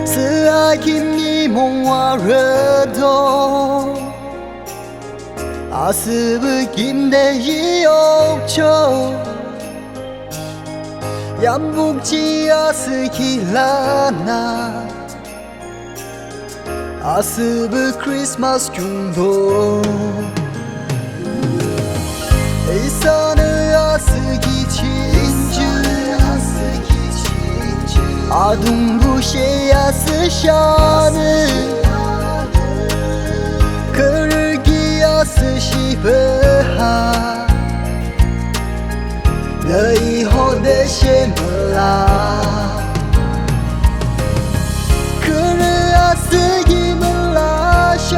是爱情一梦话热度，是不金的一忧愁，也不知是起来那，是不 Christmas 中途，一生的是起庆祝，动不歇是下的，可日记是西北哈，那以后的什么啦？可日是一门啦，兄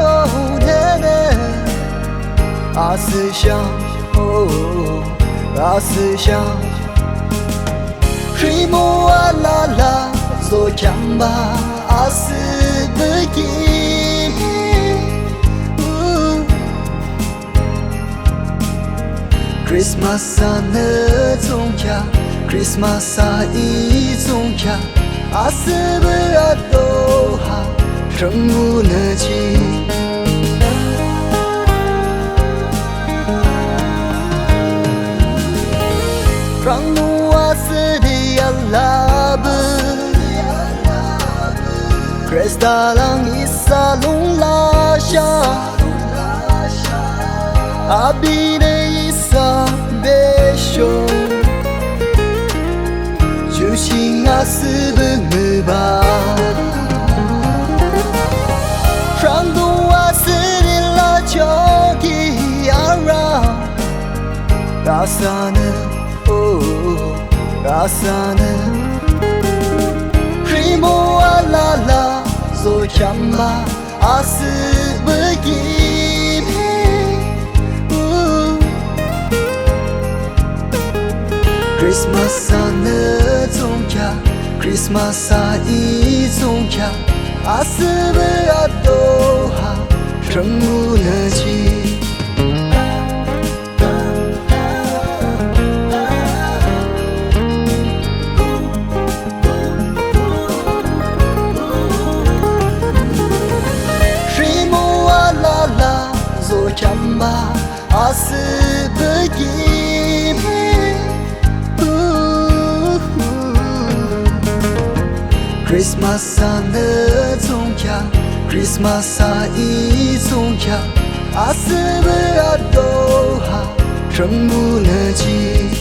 弟呢，是想哦，是想。水木啦啦，做强吧，是不给。Christmas 那种卡 ，Christmas 一种卡，是不都好，生不能起。让我是的。Krista lang isa lung la siya Abi de isa besho Jushin是不没吧让我是的la choki ara Rasana oh Rasana Primo la la so chamba是不给Christmas 那种卡 Christmas 一种卡是不都好生不能起强吧，是不给Christmas 那种卡 ，Christmas 一种卡，是不都好，生不能起。